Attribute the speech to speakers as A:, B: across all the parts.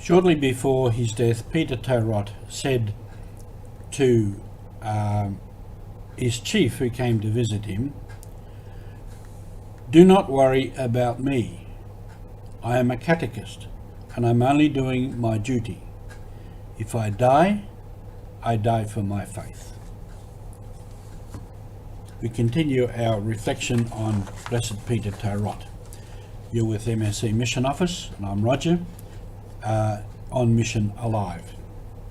A: Shortly before his death, Peter Tarrott said to his chief who came to visit him, "Do not worry about me. I am a catechist and I'm only doing my duty. If I die for my faith." We continue our reflection on Blessed Peter Tarrott. You're with MSC Mission Office and I'm Roger, on Mission Alive.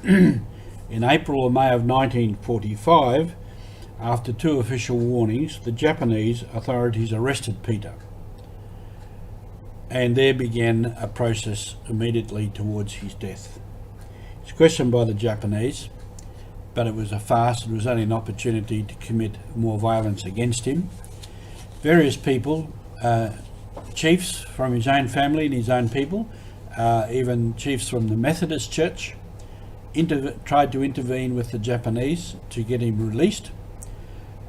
A: In April or May of 1945, after 2 official warnings, the Japanese authorities arrested Peter, and there began a process immediately towards his death. He was questioned by the Japanese, but it was a farce. It was only an opportunity to commit more violence against him. Various people, chiefs from his own family and his own people, even chiefs from the Methodist Church, tried to intervene with the Japanese to get him released,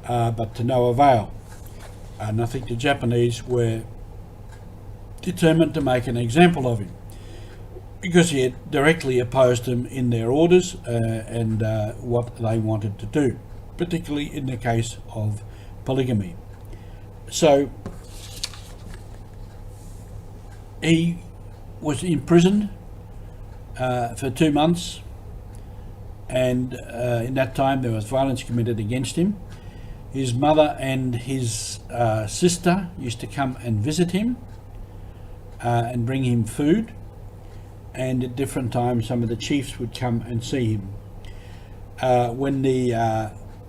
A: but to no avail. And I think the Japanese were determined to make an example of him, because he had directly opposed them in their orders and what they wanted to do, particularly in the case of polygamy. So he was imprisoned for 2 months, and in that time there was violence committed against him. His mother and his sister used to come and visit him and bring him food, and at different times some of the chiefs would come and see him. When the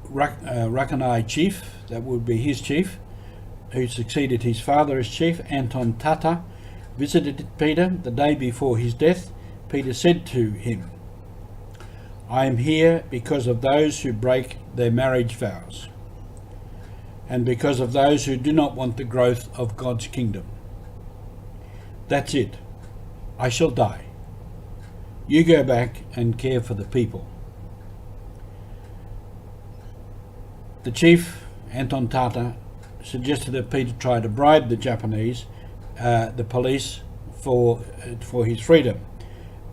A: Rakanai chief, that would be his chief, who succeeded his father as chief, Anton Tata, visited Peter the day before his death, Peter said to him, "I am here because of those who break their marriage vows, and because of those who do not want the growth of God's kingdom. That's it. I shall die. You go back and care for the people." The chief, Anton Tata, suggested that Peter try to bribe the Japanese, the police, for his freedom.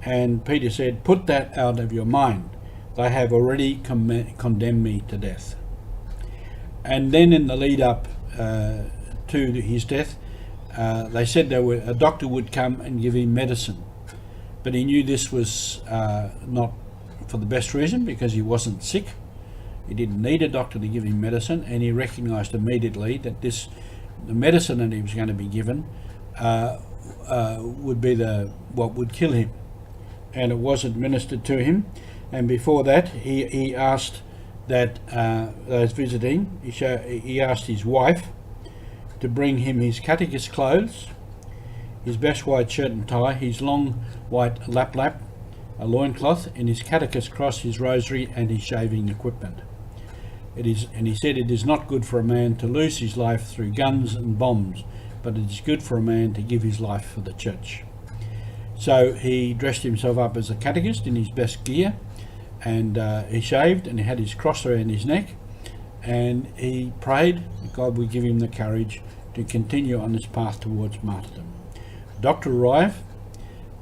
A: And Peter said, "Put that out of your mind. They have already condemned me to death." And then in the lead up to his death, they said a doctor would come and give him medicine. But he knew this was not for the best reason, because he wasn't sick. He didn't need a doctor to give him medicine, and he recognised immediately that the medicine that he was going to be given would be what would kill him. And it was administered to him. And before that, he asked that those visiting, he asked his wife to bring him his catechist clothes, his best white shirt and tie, his long white lap, a loincloth, and his catechist cross, his rosary, and his shaving equipment. And he said, "It is not good for a man to lose his life through guns and bombs, but it is good for a man to give his life for the church." So he dressed himself up as a catechist in his best gear, and he shaved, and he had his cross around his neck, and he prayed that God would give him the courage to continue on this path towards martyrdom. The doctor arrived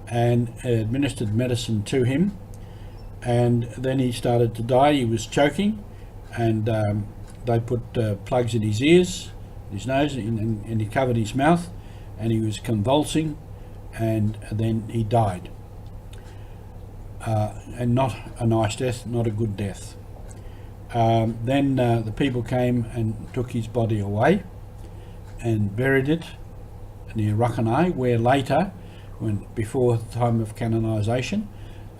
A: and administered medicine to him, and then he started to die. He was choking, and they put plugs in his ears, his nose, and he covered his mouth, and he was convulsing, and then he died. And not a nice death, not a good death. Then the people came and took his body away and buried it near Rakanai, where later, before the time of canonisation,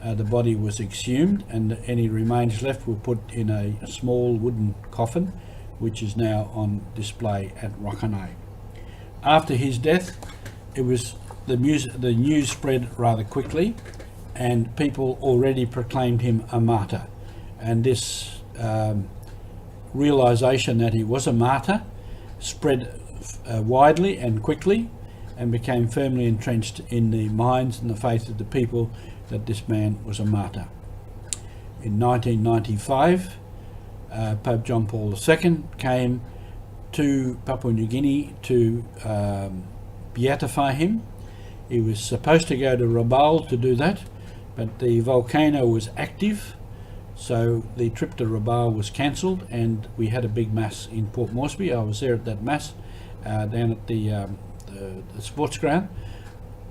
A: the body was exhumed, and any remains left were put in a small wooden coffin, which is now on display at Rakanai. After his death, the news spread rather quickly, and people already proclaimed him a martyr. And this realisation that he was a martyr spread widely and quickly, and became firmly entrenched in the minds and the faith of the people that this man was a martyr. In 1995, Pope John Paul II came to Papua New Guinea to beatify him. He was supposed to go to Rabaul to do that, but the volcano was active, so the trip to Rabat was cancelled, and we had a big mass in Port Moresby. I was there at that mass down at the sports ground,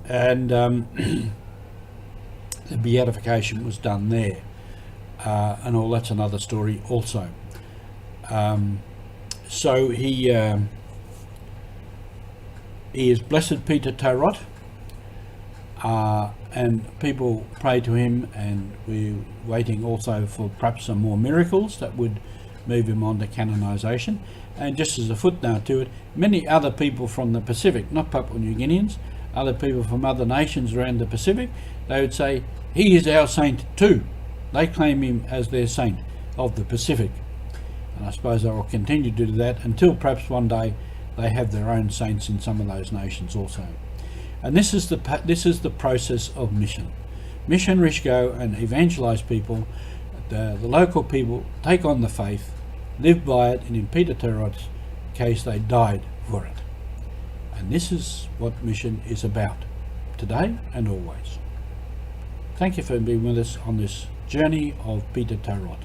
A: and the beatification was done there, and all that's another story also. So he is Blessed Peter Tarot, and people pray to him, and we're waiting also for perhaps some more miracles that would move him on to canonisation. And just as a footnote to it, many other people from the Pacific, not Papua New Guineans, other people from other nations around the Pacific, they would say, he is our saint too. They claim him as their saint of the Pacific. And I suppose they will continue to do that until perhaps one day they have their own saints in some of those nations also. And this is the process of mission. Missionaries go and evangelise people. The local people take on the faith, live by it, and in Peter Tarot's case, they died for it. And this is what mission is about, today and always. Thank you for being with us on this journey of Peter Tarot.